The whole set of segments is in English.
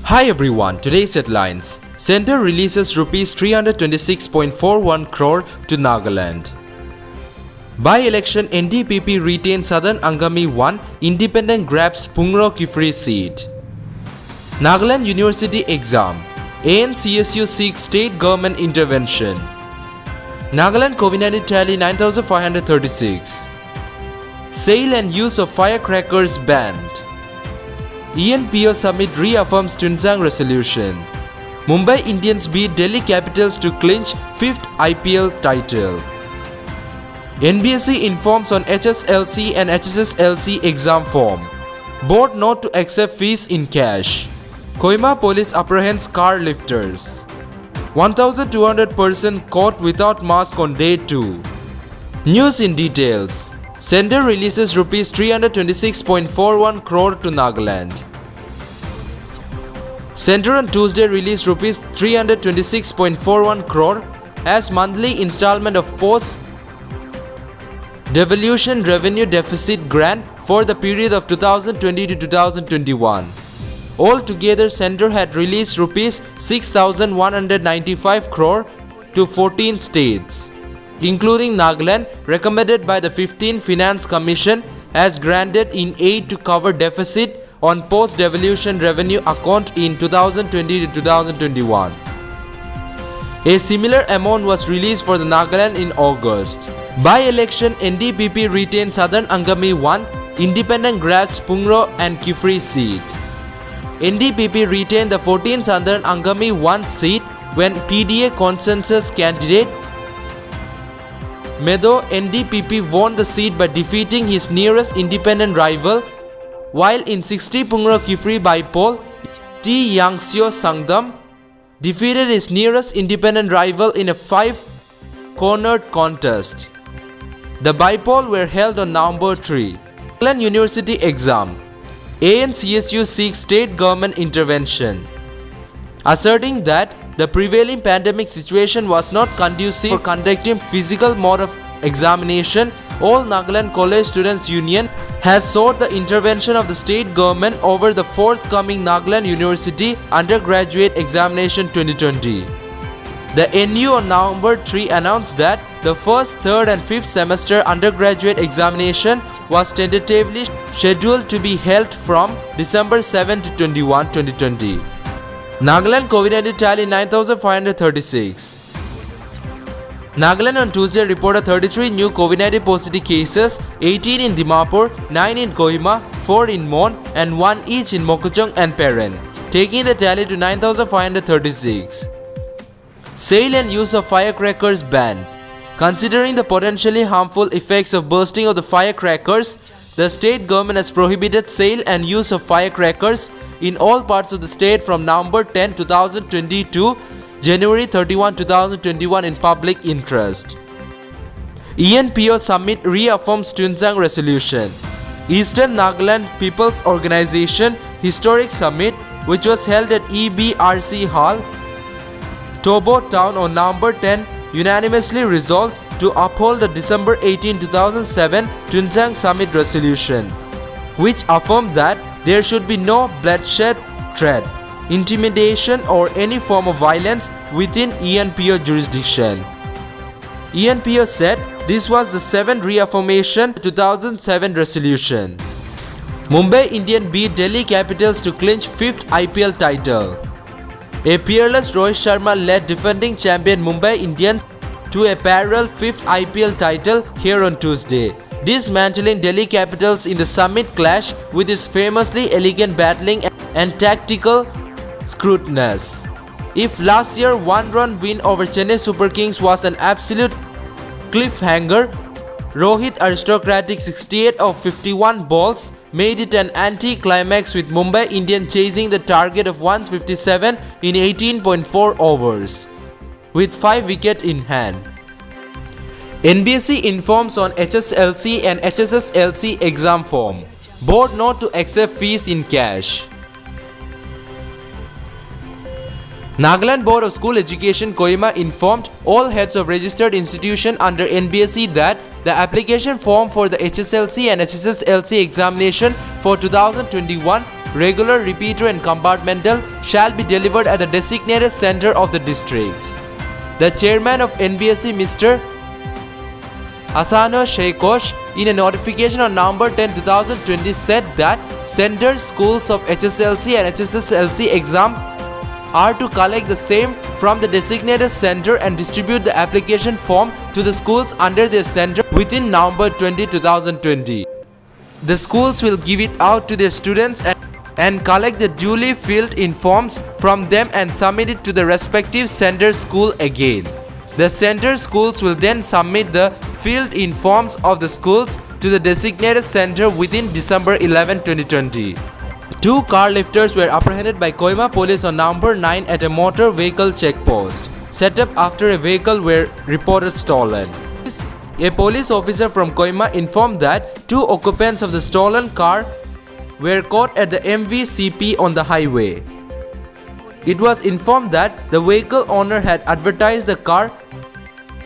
Hi everyone, today's headlines. Centre releases Rs 326.41 crore to Nagaland. By-election NDPP retains Southern Angami 1, Independent grabs Pungro Kifri seat. Nagaland University exam. ANCSU seeks state government intervention. Nagaland COVID-19 tally 9,536. Sale and use of firecrackers banned. ENPO summit reaffirms Tunsang resolution. Mumbai Indians beat Delhi Capitals to clinch 5th IPL title. NBSC informs on HSLC and HSSLC exam form. Board not to accept fees in cash. Kohima police apprehends car lifters. 1,200 persons caught without mask on day 2. News in details. Centre releases Rs 326.41 crore to Nagaland. Centre on Tuesday released Rs 326.41 crore as monthly installment of post-devolution revenue deficit grant for the period of 2020 to 2021. Altogether, Centre had released Rs 6,195 crore to 14 states, including Nagaland, recommended by the 15th Finance Commission as granted in aid to cover deficit on post-devolution revenue account in 2020 to 2021. A similar amount was released for the Nagaland in August. By-election NDPP retains Southern Angami 1, Independent grabs Pungro and Kifri seat. NDPP retained the 14th Southern Angami 1 seat when PDA consensus candidate Meadow NDPP won the seat by defeating his nearest independent rival, while in 60 Pungro Kifri bypoll, T. Yangseo Sangdam defeated his nearest independent rival in a 5-cornered contest. The bypoll were held on November 3. Nagaland University exam. ANCSU seeks state government intervention, asserting that the prevailing pandemic situation was not conducive for conducting physical mode of examination. All Nagaland College Students Union has sought the intervention of the state government over the forthcoming Nagaland University undergraduate examination 2020. The NU on November 3 announced that the first, third and fifth semester undergraduate examination was tentatively scheduled to be held from December 7 to 21, 2020. Nagaland COVID-19 tally 9,536. Nagaland on Tuesday reported 33 new COVID-19 positive cases, 18 in Dimapur, 9 in Kohima, 4 in Mon and 1 each in Mokokchung and Peren, taking the tally to 9,536. Sale and use of firecrackers banned. Considering the potentially harmful effects of bursting of the firecrackers, the state government has prohibited sale and use of firecrackers in all parts of the state from November 10, 2020 to January 31, 2021 in public interest. ENPO summit reaffirms Tunsang resolution. Eastern Nagaland People's Organization Historic Summit, which was held at EBRC Hall, Tobo Town on November 10, unanimously resolved to uphold the December 18, 2007 Tunsang Summit resolution, which affirmed that there should be no bloodshed, threat, intimidation or any form of violence within ENPO jurisdiction. ENPO said this was the 7th reaffirmation 2007 resolution. Mumbai Indians beat Delhi Capitals to clinch 5th IPL title. A peerless Rohit Sharma led defending champion Mumbai Indians to a parallel 5th IPL title here on Tuesday, dismantling Delhi Capitals in the summit clash with his famously elegant battling and tactical scrutinous. If last year's one-run win over Chennai Super Kings was an absolute cliffhanger, Rohit's aristocratic 68 of 51 balls made it an anti-climax with Mumbai Indians chasing the target of 157 in 18.4 overs, with 5 wickets in hand. NBSC informs on HSLC and HSSLC exam form. Board not to accept fees in cash. Nagaland Board of School Education Kohima informed all heads of registered institution under NBSC that the application form for the HSLC and HSSLC examination for 2021 regular, repeater and compartmental, shall be delivered at the designated center of the districts. The chairman of NBSC, Mr. Asano Sheikosh, in a notification on November 10, 2020 said that center schools of HSLC and HSSLC exam are to collect the same from the designated center and distribute the application form to the schools under their center within November 20, 2020. The schools will give it out to their students and collect the duly filled in forms from them and submit it to the respective center school again. The center schools will then submit the filled in forms of the schools to the designated center within December 11, 2020. Two car lifters were apprehended by Kohima police on November 9 at a motor vehicle checkpost set up after a vehicle were reported stolen. A police officer from Kohima informed that two occupants of the stolen car were caught at the MVCP on the highway. It was informed that the vehicle owner had advertised the car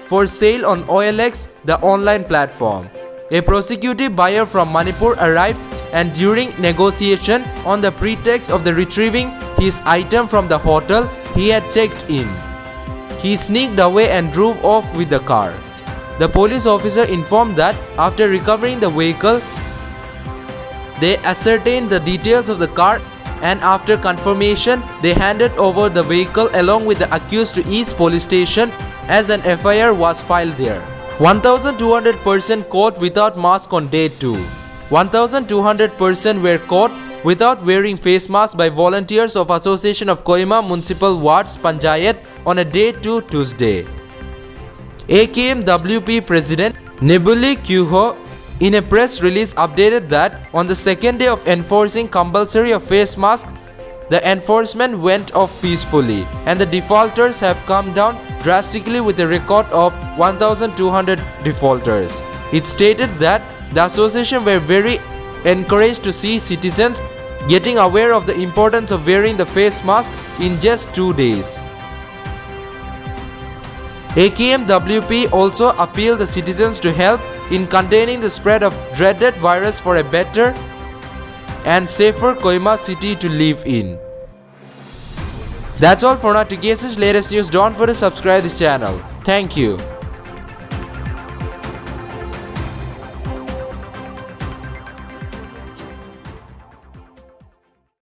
for sale on OLX, the online platform. A prospective buyer from Manipur arrived, and during negotiation on the pretext of the retrieving his item from the hotel he had checked in, he sneaked away and drove off with the car. The police officer informed that after recovering the vehicle, they ascertained the details of the car, and after confirmation they handed over the vehicle along with the accused to East Police Station as an FIR was filed there. 1,200 persons caught without mask on day 2. 1,200 persons were caught without wearing face masks by volunteers of Association of Kohima Municipal Wards Panchayat on a day 2 Tuesday. AKMWP President Nebuli Kyuho in a press release updated that on the second day of enforcing compulsory of face mask, the enforcement went off peacefully and the defaulters have come down drastically with a record of 1,200 defaulters. It stated that the association were very encouraged to see citizens getting aware of the importance of wearing the face mask in just 2 days. AKMWP also appealed the citizens to help in containing the spread of dreaded virus for a better and safer Kohima city to live in. That's all for now. To get such latest news, don't forget to subscribe this channel. Thank you.